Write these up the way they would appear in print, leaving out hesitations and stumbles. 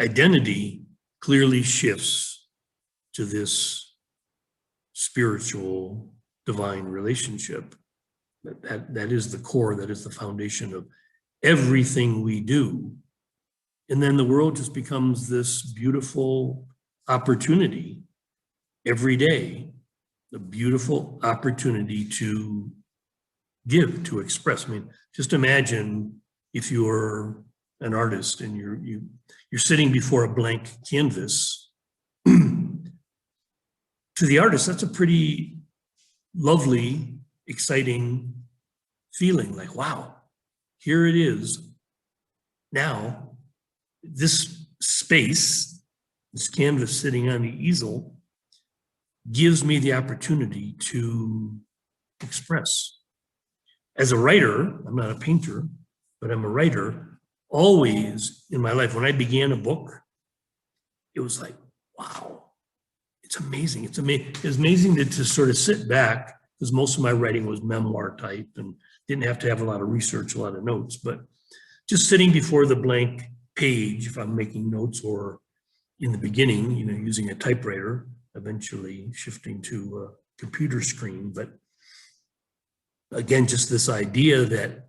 identity clearly shifts to this spiritual divine relationship. That is the core, that is the foundation of everything we do. And then the world just becomes this beautiful opportunity every day, a beautiful opportunity to give, to express. I mean, just imagine if you're an artist and you're sitting before a blank canvas. To the artist, that's a pretty lovely, exciting feeling, like, wow, here it is. Now, this space, this canvas sitting on the easel, gives me the opportunity to express. As a writer, I'm not a painter, but I'm a writer. Always in my life, when I began a book, it was like, wow, it's amazing. It's amazing to sort of sit back, because most of my writing was memoir type and didn't have to have a lot of research, a lot of notes, but just sitting before the blank page, if I'm making notes, or in the beginning, using a typewriter, eventually shifting to a computer screen. But again, just this idea that,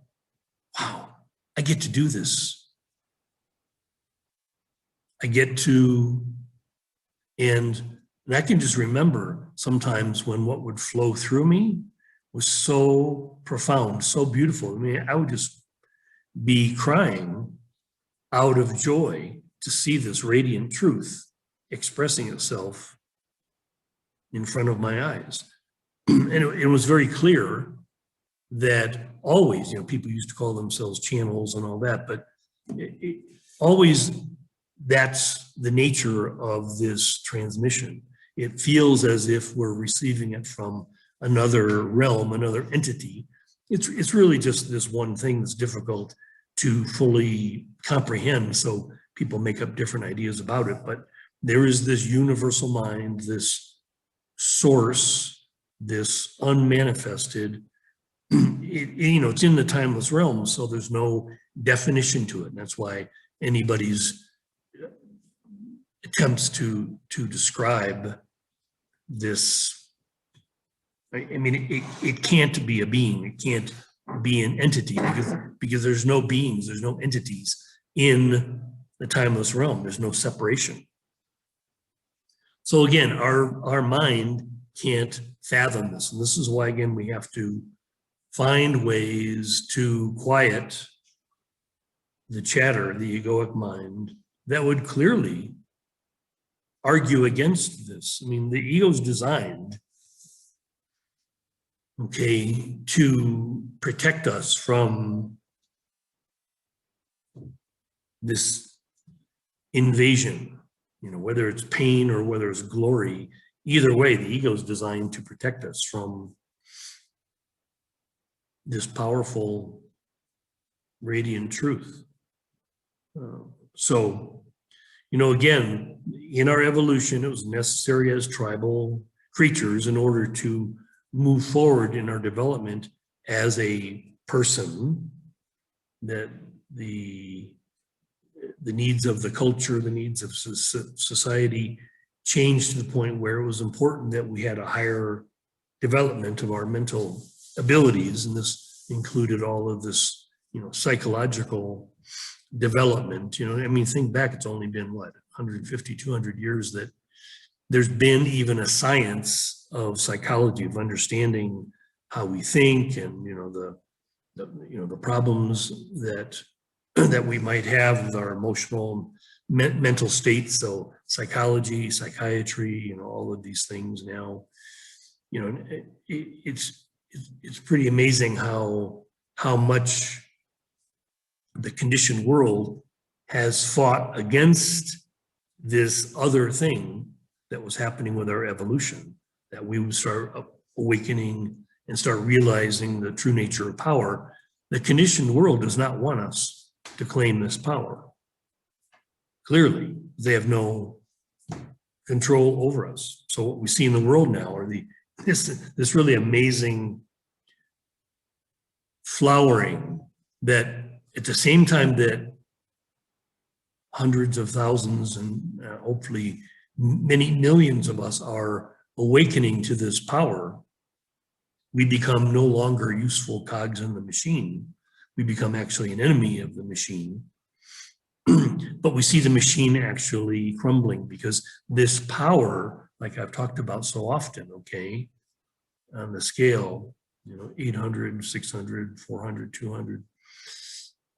wow, I get to do this. I get to, and I can just remember sometimes when what would flow through me was so profound, so beautiful. I mean, I would just be crying out of joy to see this radiant truth expressing itself in front of my eyes. And it was very clear that always, people used to call themselves channels and all that, but always that's the nature of this transmission. It feels as if we're receiving it from another realm, another entity. It's really just this one thing that's difficult to fully comprehend, so people make up different ideas about it. But there is this universal mind, this source, this unmanifested, it's in the timeless realm, so there's no definition to it. And that's why anybody's attempts to describe this, I mean, it can't be a being, it can't be an entity, because there's no beings, there's no entities in the timeless realm. There's no separation. So again, our mind can't fathom this. And this is why, again, we have to find ways to quiet the chatter, the egoic mind, that would clearly argue against this. I mean, the ego's designed, okay, to protect us from this invasion, whether it's pain or whether it's glory. Either way, the ego is designed to protect us from this powerful, radiant truth. So, again, in our evolution, it was necessary as tribal creatures in order to move forward in our development as a person, that the needs of the culture, the needs of society changed to the point where it was important that we had a higher development of our mental abilities. And this included all of this, psychological development. I mean, think back, it's only been, 150, 200 years that there's been even a science of psychology, of understanding how we think, and the problems that we might have with our emotional mental states. So psychology, psychiatry, all of these things now, it's pretty amazing how much the conditioned world has fought against this other thing that was happening with our evolution, that we would start awakening and start realizing the true nature of power. The conditioned world does not want us to claim this power. Clearly, they have no control over us. So what we see in the world now are this really amazing flowering, that at the same time that hundreds of thousands and hopefully many millions of us are awakening to this power, we become no longer useful cogs in the machine. We become actually an enemy of the machine. But we see the machine actually crumbling because this power, like I've talked about so often, okay, on the scale, 800, 600, 400, 200,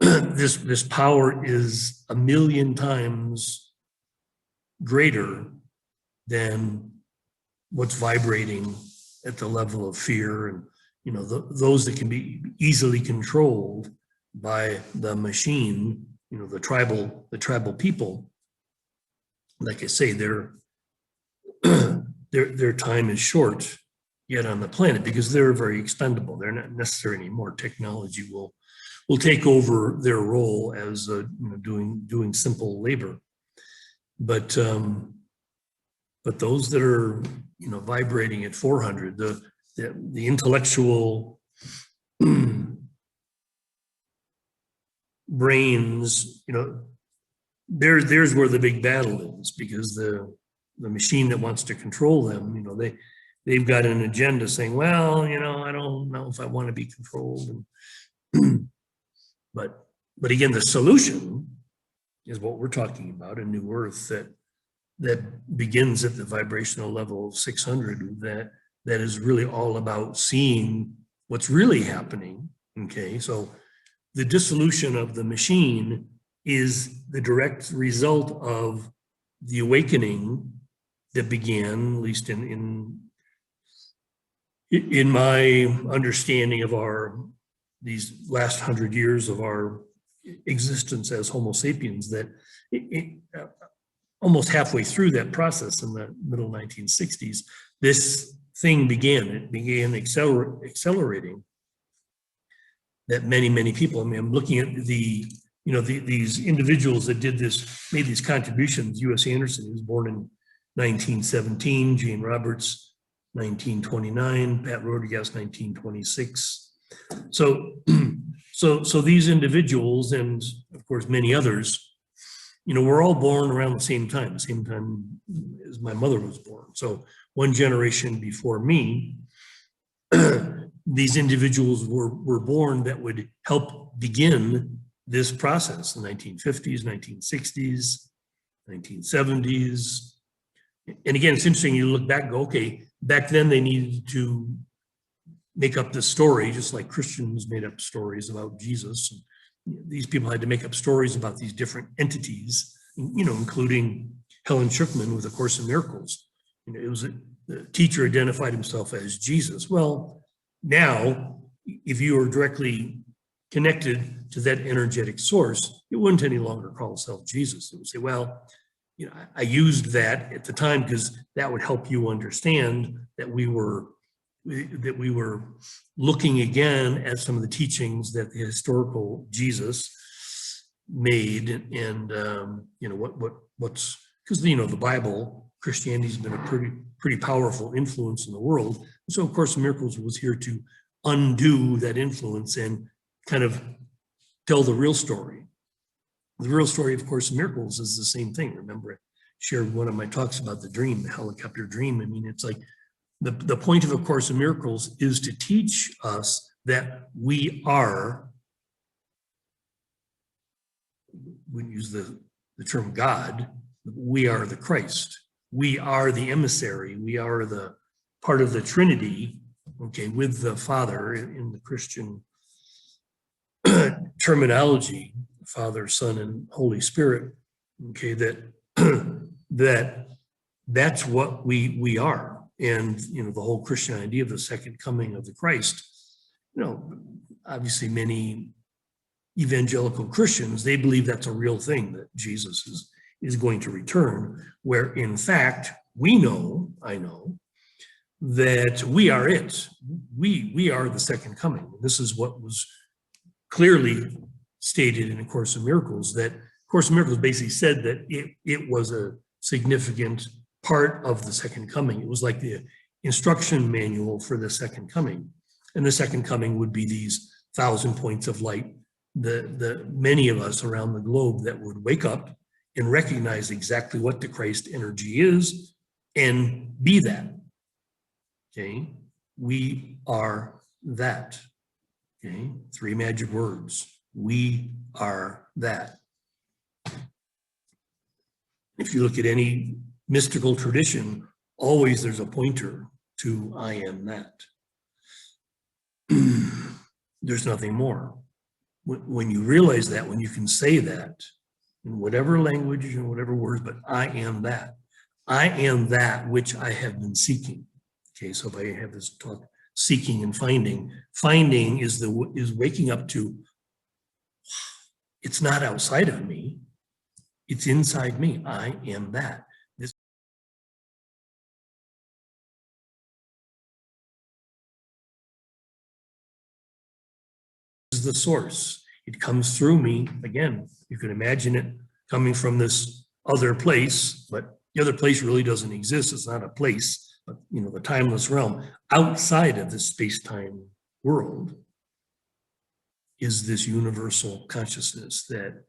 this power is 1,000,000 times greater than what's vibrating at the level of fear and those that can be easily controlled by the machine, the tribal people. Like I say, their time is short yet on the planet because they're very expendable. They're not necessary anymore. Technology will take over their role as doing simple labor. But those that are vibrating at 400, the intellectual brains, there's where the big battle is, because the machine that wants to control them, they've got an agenda saying, well, I don't know if I want to be controlled. And but again, the solution is what we're talking about, a new earth that begins at the vibrational level of 600, that is really all about seeing what's really happening. Okay, so the dissolution of the machine is the direct result of the awakening that began, at least in my understanding of these last 100 years of our existence as Homo sapiens, that almost halfway through that process in the middle 1960s, this thing began. It began accelerating. That many people. I mean, I'm looking at these individuals that made these contributions. U.S. Anderson, he was born in 1917. Jane Roberts, 1929. Pat Rodriguez, 1926. So these individuals, and of course many others, were all born around the same time as my mother was born. So one generation before me, these individuals were born that would help begin this process in the 1950s, 1960s, 1970s. And again, it's interesting, you look back and go, okay, back then they needed to make up this story, just like Christians made up stories about Jesus. And these people had to make up stories about these different entities, including Helen Schuckman with A Course in Miracles. It was the teacher identified himself as Jesus. Well, now, if you are directly connected to that energetic source, it wouldn't any longer call itself Jesus. It would say, well, I used that at the time because that would help you understand that we were looking again at some of the teachings that the historical Jesus made, and what's because the Bible, Christianity has been a pretty powerful influence in the world. So, of course, Miracles was here to undo that influence and kind of tell the real story. The real story, of course, Miracles is the same thing. Remember, I shared one of my talks about the dream, the helicopter dream. I mean, it's like the point of A Course in Miracles is to teach us that we are, we use the term God, we are the Christ. We are the emissary. We are the part of the Trinity, okay, with the Father in the Christian terminology, Father, Son, and Holy Spirit, okay, that's what we are. And, the whole Christian idea of the second coming of the Christ, obviously many evangelical Christians, they believe that's a real thing, that Jesus is going to return, where in fact, I know, that we are it. We are the second coming. This is what was clearly stated in A Course in Miracles, that A Course in Miracles basically said that it was a significant part of the second coming. It was like the instruction manual for the second coming. And the second coming would be these 1,000 points of light, the many of us around the globe that would wake up and recognize exactly what the Christ energy is and be that. Okay, we are that. Okay, 3 magic words. We are that. If you look at any mystical tradition, always there's a pointer to I am that. There's nothing more. When you realize that, when you can say that in whatever language and whatever words, but I am that. I am that which I have been seeking. Okay, so if I have this talk, seeking and finding, finding is waking up to, it's not outside of me, it's inside me. I am that. This is the source. It comes through me. Again, you can imagine it coming from this other place, but the other place really doesn't exist. It's not a place, but the timeless realm outside of this space-time world is this universal consciousness that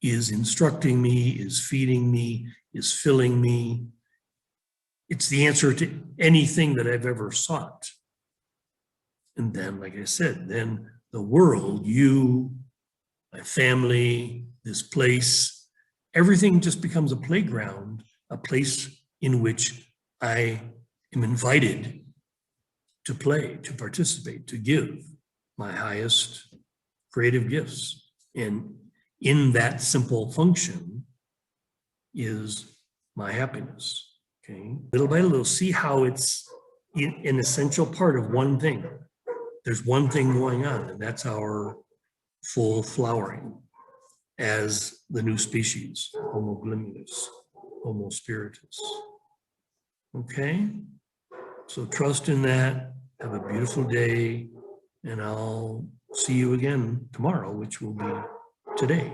is instructing me, is feeding me, is filling me. It's the answer to anything that I've ever sought. And then, like I said, then the world, you, my family, this place, everything just becomes a playground, a place in which I am invited to play, to participate, to give my highest creative gifts. And in that simple function is my happiness. Okay, little by little, see how it's an essential part of one thing. There's one thing going on, and that's our full flowering as the new species, Homo glimius, Homo spiritus. Okay, so trust in that. Have a beautiful day, and I'll see you again tomorrow, which will be today.